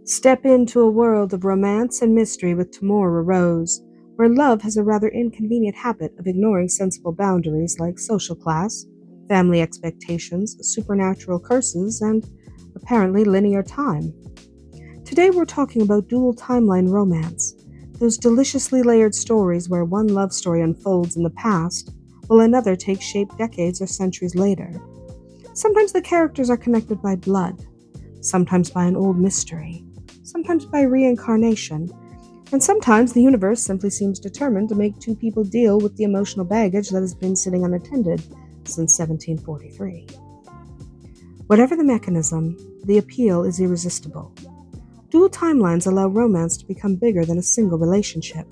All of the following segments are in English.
Step into a world of romance and mystery with Tamora Rose, where love has a rather inconvenient habit of ignoring sensible boundaries like social class, family expectations, supernatural curses, and apparently linear time. Today we're talking about dual timeline romance, those deliciously layered stories where one love story unfolds in the past while another takes shape decades or centuries later. Sometimes the characters are connected by blood, sometimes by an old mystery, sometimes by reincarnation, and sometimes the universe simply seems determined to make two people deal with the emotional baggage that has been sitting unattended since 1743. Whatever the mechanism, the appeal is irresistible. Dual timelines allow romance to become bigger than a single relationship.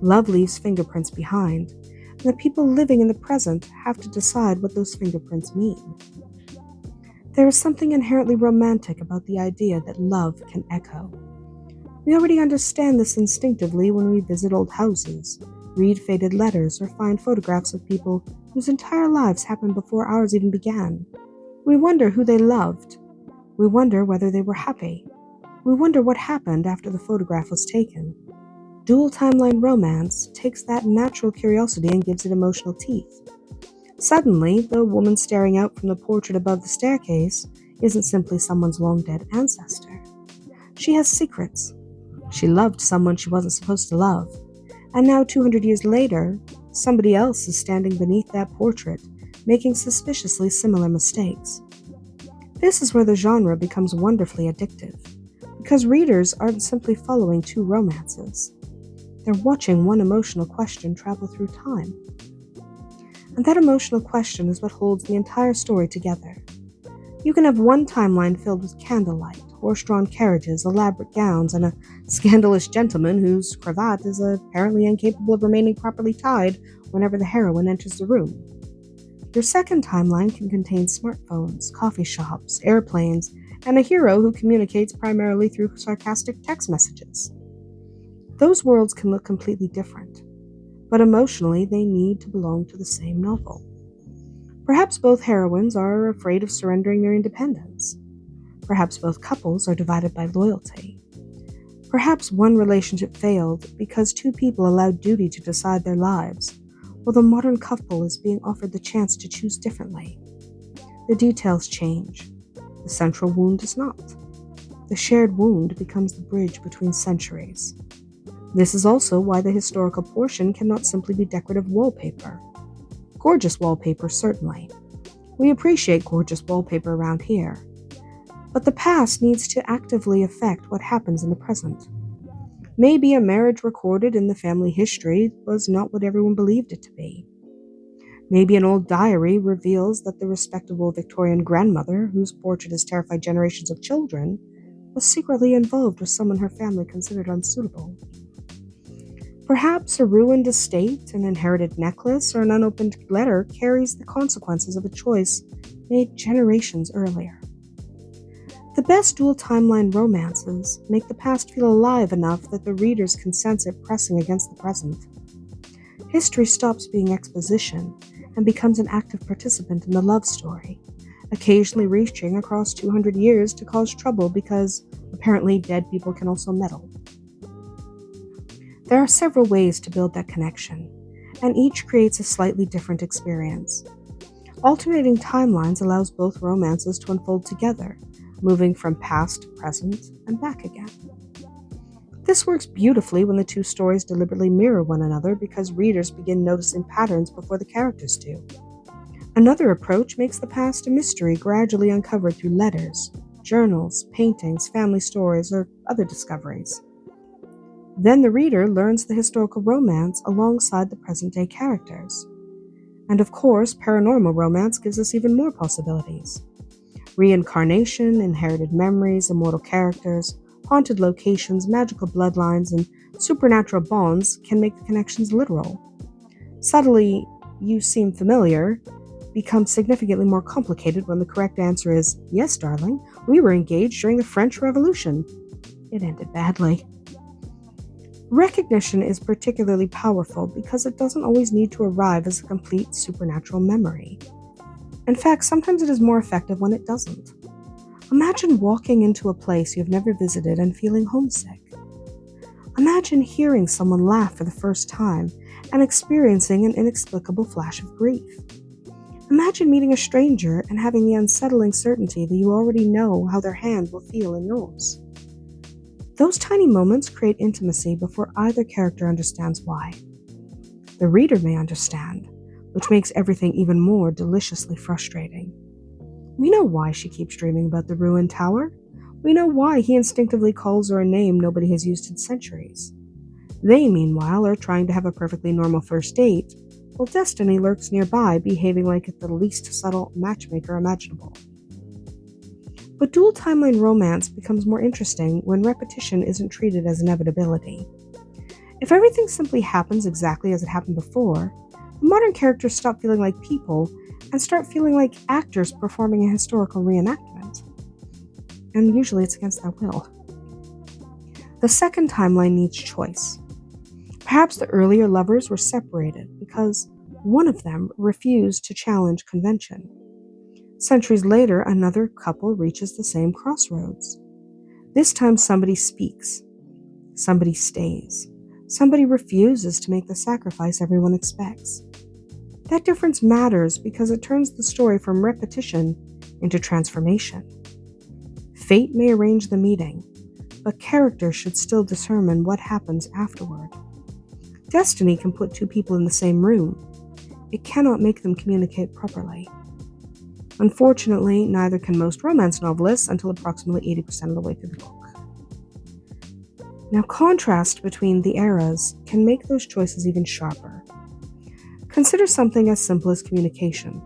Love leaves fingerprints behind, and the people living in the present have to decide what those fingerprints mean. There is something inherently romantic about the idea that love can echo. We already understand this instinctively when we visit old houses, read faded letters, or find photographs of people whose entire lives happened before ours even began. We wonder who they loved. We wonder whether they were happy. We wonder what happened after the photograph was taken. Dual timeline romance takes that natural curiosity and gives it emotional teeth. Suddenly, the woman staring out from the portrait above the staircase isn't simply someone's long-dead ancestor. She has secrets. She loved someone she wasn't supposed to love, and now 200 years later, somebody else is standing beneath that portrait, making suspiciously similar mistakes. This is where the genre becomes wonderfully addictive, because readers aren't simply following two romances. They're watching one emotional question travel through time. And that emotional question is what holds the entire story together. You can have one timeline filled with candlelight, horse-drawn carriages, elaborate gowns, and a scandalous gentleman whose cravat is apparently incapable of remaining properly tied whenever the heroine enters the room. Your second timeline can contain smartphones, coffee shops, airplanes, and a hero who communicates primarily through sarcastic text messages. Those worlds can look completely different, but emotionally they need to belong to the same novel. Perhaps both heroines are afraid of surrendering their independence. Perhaps both couples are divided by loyalty. Perhaps one relationship failed because two people allowed duty to decide their lives, while the modern couple is being offered the chance to choose differently. The details change. The central wound does not. The shared wound becomes the bridge between centuries. This is also why the historical portion cannot simply be decorative wallpaper. Gorgeous wallpaper, certainly. We appreciate gorgeous wallpaper around here. But the past needs to actively affect what happens in the present. Maybe a marriage recorded in the family history was not what everyone believed it to be. Maybe an old diary reveals that the respectable Victorian grandmother, whose portrait has terrified generations of children, was secretly involved with someone her family considered unsuitable. Perhaps a ruined estate, an inherited necklace, or an unopened letter carries the consequences of a choice made generations earlier. The best dual timeline romances make the past feel alive enough that the readers can sense it pressing against the present. History stops being exposition and becomes an active participant in the love story, occasionally reaching across 200 years to cause trouble because apparently dead people can also meddle. There are several ways to build that connection, and each creates a slightly different experience. Alternating timelines allows both romances to unfold together, moving from past to present and back again. This works beautifully when the two stories deliberately mirror one another because readers begin noticing patterns before the characters do. Another approach makes the past a mystery gradually uncovered through letters, journals, paintings, family stories, or other discoveries. Then the reader learns the historical romance alongside the present-day characters. And of course, paranormal romance gives us even more possibilities. Reincarnation, inherited memories, immortal characters, haunted locations, magical bloodlines, and supernatural bonds can make the connections literal. Subtly, you seem familiar, becomes significantly more complicated when the correct answer is, yes, darling, we were engaged during the French Revolution. It ended badly. Recognition is particularly powerful because it doesn't always need to arrive as a complete supernatural memory. In fact, sometimes it is more effective when it doesn't. Imagine walking into a place you've never visited and feeling homesick. Imagine hearing someone laugh for the first time and experiencing an inexplicable flash of grief. Imagine meeting a stranger and having the unsettling certainty that you already know how their hand will feel in yours. Those tiny moments create intimacy before either character understands why. The reader may understand, which makes everything even more deliciously frustrating. We know why she keeps dreaming about the ruined tower. We know why he instinctively calls her a name nobody has used in centuries. They, meanwhile, are trying to have a perfectly normal first date, while destiny lurks nearby, behaving like it's the least subtle matchmaker imaginable. But dual timeline romance becomes more interesting when repetition isn't treated as inevitability. If everything simply happens exactly as it happened before, the modern characters stop feeling like people and start feeling like actors performing a historical reenactment. And usually it's against their will. The second timeline needs choice. Perhaps the earlier lovers were separated because one of them refused to challenge convention. Centuries later, another couple reaches the same crossroads. This time somebody speaks, somebody stays, somebody refuses to make the sacrifice everyone expects. That difference matters because it turns the story from repetition into transformation. Fate may arrange the meeting, but characters should still determine what happens afterward. Destiny can put two people in the same room. It cannot make them communicate properly. Unfortunately, neither can most romance novelists until approximately 80% of the way through the book. Now, contrast between the eras can make those choices even sharper. Consider something as simple as communication.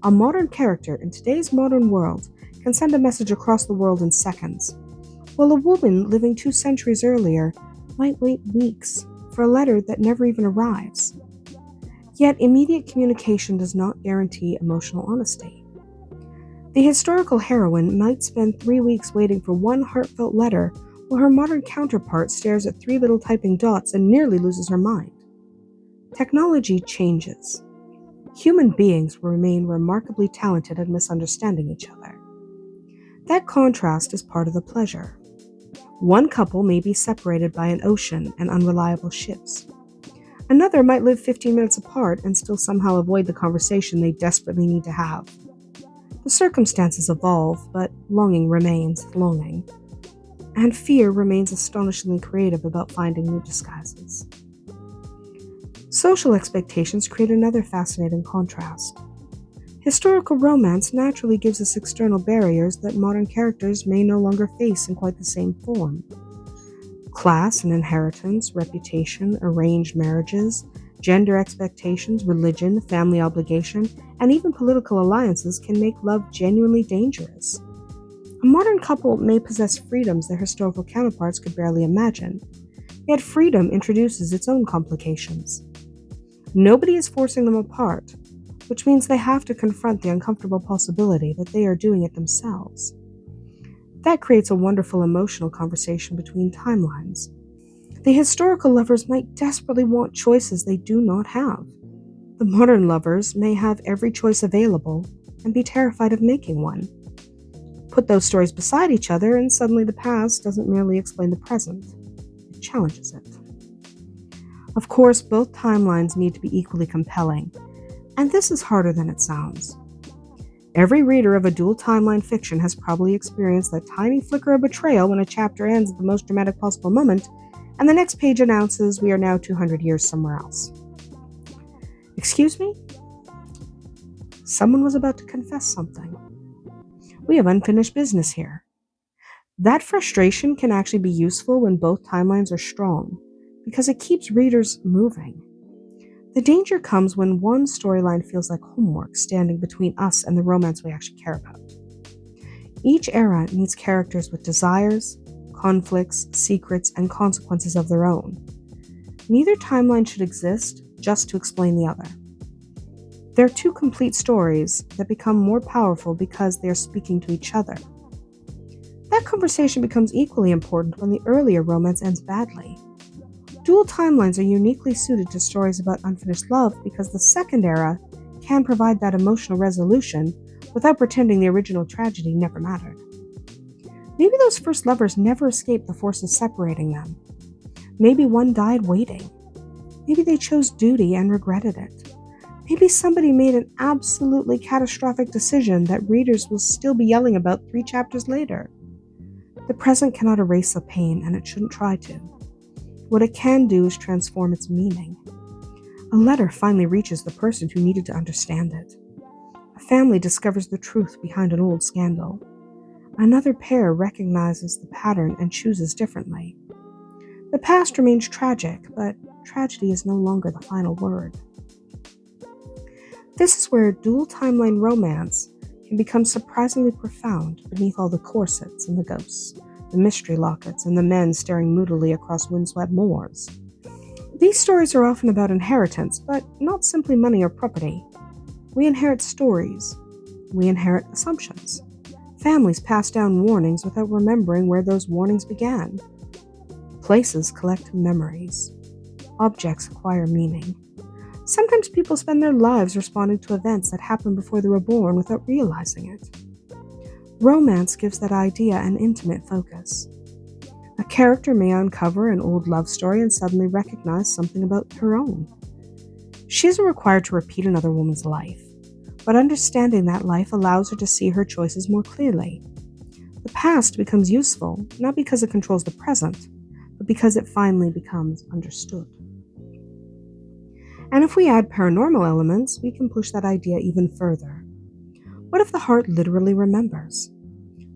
A modern character in today's modern world can send a message across the world in seconds, while a woman living 2 centuries earlier might wait weeks for a letter that never even arrives. Yet, immediate communication does not guarantee emotional honesty. The historical heroine might spend 3 weeks waiting for one heartfelt letter, while her modern counterpart stares at 3 little typing dots and nearly loses her mind. Technology changes. Human beings will remain remarkably talented at misunderstanding each other. That contrast is part of the pleasure. One couple may be separated by an ocean and unreliable ships. Another might live 15 minutes apart and still somehow avoid the conversation they desperately need to have. The circumstances evolve, but longing remains longing. And fear remains astonishingly creative about finding new disguises. Social expectations create another fascinating contrast. Historical romance naturally gives us external barriers that modern characters may no longer face in quite the same form. Class and inheritance, reputation, arranged marriages, gender expectations, religion, family obligation, and even political alliances can make love genuinely dangerous. A modern couple may possess freedoms their historical counterparts could barely imagine, yet freedom introduces its own complications. Nobody is forcing them apart, which means they have to confront the uncomfortable possibility that they are doing it themselves. That creates a wonderful emotional conversation between timelines. The historical lovers might desperately want choices they do not have. The modern lovers may have every choice available and be terrified of making one. Put those stories beside each other, and suddenly the past doesn't merely explain the present, it challenges it. Of course, both timelines need to be equally compelling, and this is harder than it sounds. Every reader of a dual timeline fiction has probably experienced that tiny flicker of betrayal when a chapter ends at the most dramatic possible moment, and the next page announces we are now 200 years somewhere else. Excuse me? Someone was about to confess something. We have unfinished business here. That frustration can actually be useful when both timelines are strong, because it keeps readers moving. The danger comes when one storyline feels like homework standing between us and the romance we actually care about. Each era needs characters with desires, conflicts, secrets, and consequences of their own. Neither timeline should exist just to explain the other. They're 2 complete stories that become more powerful because they are speaking to each other. That conversation becomes equally important when the earlier romance ends badly. Dual timelines are uniquely suited to stories about unfinished love because the second era can provide that emotional resolution without pretending the original tragedy never mattered. Maybe those first lovers never escaped the forces separating them. Maybe one died waiting. Maybe they chose duty and regretted it. Maybe somebody made an absolutely catastrophic decision that readers will still be yelling about 3 chapters later. The present cannot erase the pain, and it shouldn't try to. What it can do is transform its meaning. A letter finally reaches the person who needed to understand it. A family discovers the truth behind an old scandal. Another pair recognizes the pattern and chooses differently. The past remains tragic, but tragedy is no longer the final word. This is where dual timeline romance can become surprisingly profound beneath all the corsets and the ghosts, the mystery lockets, and the men staring moodily across windswept moors. These stories are often about inheritance, but not simply money or property. We inherit stories. We inherit assumptions. Families pass down warnings without remembering where those warnings began. Places collect memories. Objects acquire meaning. Sometimes people spend their lives responding to events that happened before they were born without realizing it. Romance gives that idea an intimate focus. A character may uncover an old love story and suddenly recognize something about her own. She isn't required to repeat another woman's life, but understanding that life allows her to see her choices more clearly. The past becomes useful, not because it controls the present, but because it finally becomes understood. And if we add paranormal elements, we can push that idea even further. What if the heart literally remembers?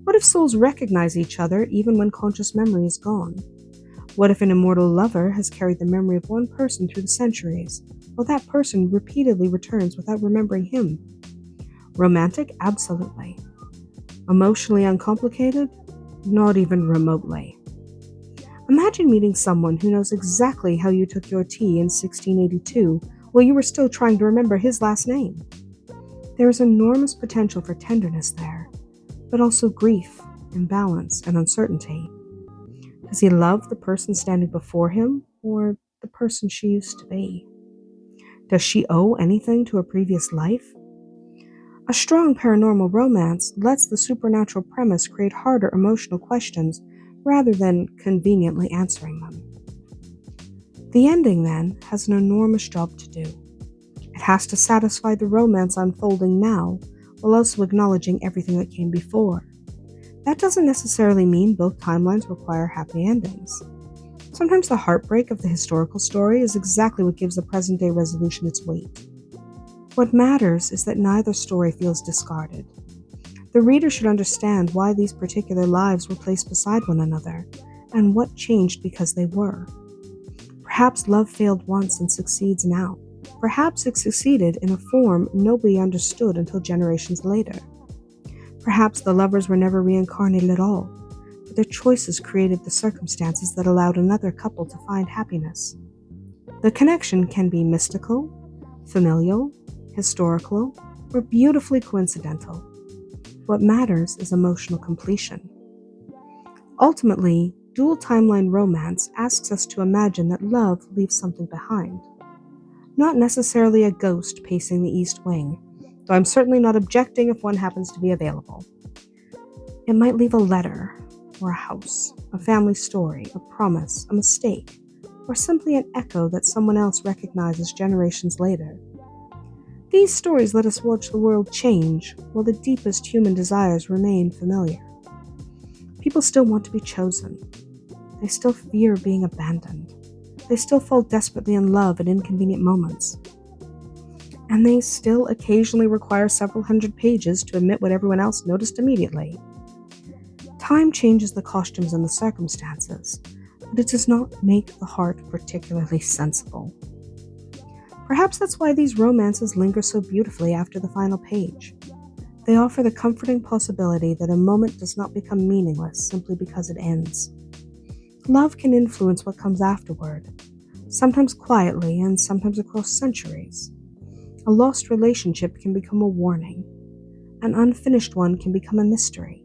What if souls recognize each other even when conscious memory is gone? What if an immortal lover has carried the memory of one person through the centuries, while that person repeatedly returns without remembering him? Romantic? Absolutely. Emotionally uncomplicated? Not even remotely. Imagine meeting someone who knows exactly how you took your tea in 1682 while you were still trying to remember his last name. There is enormous potential for tenderness there, but also grief, imbalance, and uncertainty. Does he love the person standing before him, or the person she used to be? Does she owe anything to a previous life? A strong paranormal romance lets the supernatural premise create harder emotional questions rather than conveniently answering them. The ending, then, has an enormous job to do. It has to satisfy the romance unfolding now, while also acknowledging everything that came before. That doesn't necessarily mean both timelines require happy endings. Sometimes the heartbreak of the historical story is exactly what gives the present-day resolution its weight. What matters is that neither story feels discarded. The reader should understand why these particular lives were placed beside one another, and what changed because they were. Perhaps love failed once and succeeds now. Perhaps it succeeded in a form nobody understood until generations later. Perhaps the lovers were never reincarnated at all, but their choices created the circumstances that allowed another couple to find happiness. The connection can be mystical, familial, historical, or beautifully coincidental. What matters is emotional completion. Ultimately, dual timeline romance asks us to imagine that love leaves something behind. Not necessarily a ghost pacing the East Wing, though I'm certainly not objecting if one happens to be available. It might leave a letter, or a house, a family story, a promise, a mistake, or simply an echo that someone else recognizes generations later. These stories let us watch the world change, while the deepest human desires remain familiar. People still want to be chosen. They still fear being abandoned. They still fall desperately in love at inconvenient moments. And they still occasionally require several hundred pages to admit what everyone else noticed immediately. Time changes the costumes and the circumstances, but it does not make the heart particularly sensible. Perhaps that's why these romances linger so beautifully after the final page. They offer the comforting possibility that a moment does not become meaningless simply because it ends. Love can influence what comes afterward, sometimes quietly and sometimes across centuries. A lost relationship can become a warning. An unfinished one can become a mystery.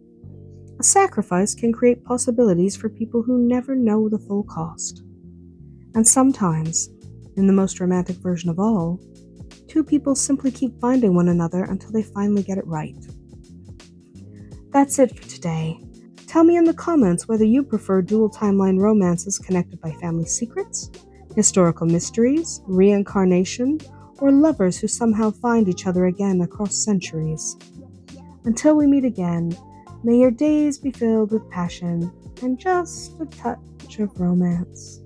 A sacrifice can create possibilities for people who never know the full cost. And sometimes, in the most romantic version of all, two people simply keep finding one another until they finally get it right. That's it for today. Tell me in the comments whether you prefer dual timeline romances connected by family secrets, historical mysteries, reincarnation, or lovers who somehow find each other again across centuries. Until we meet again, may your days be filled with passion and just a touch of romance.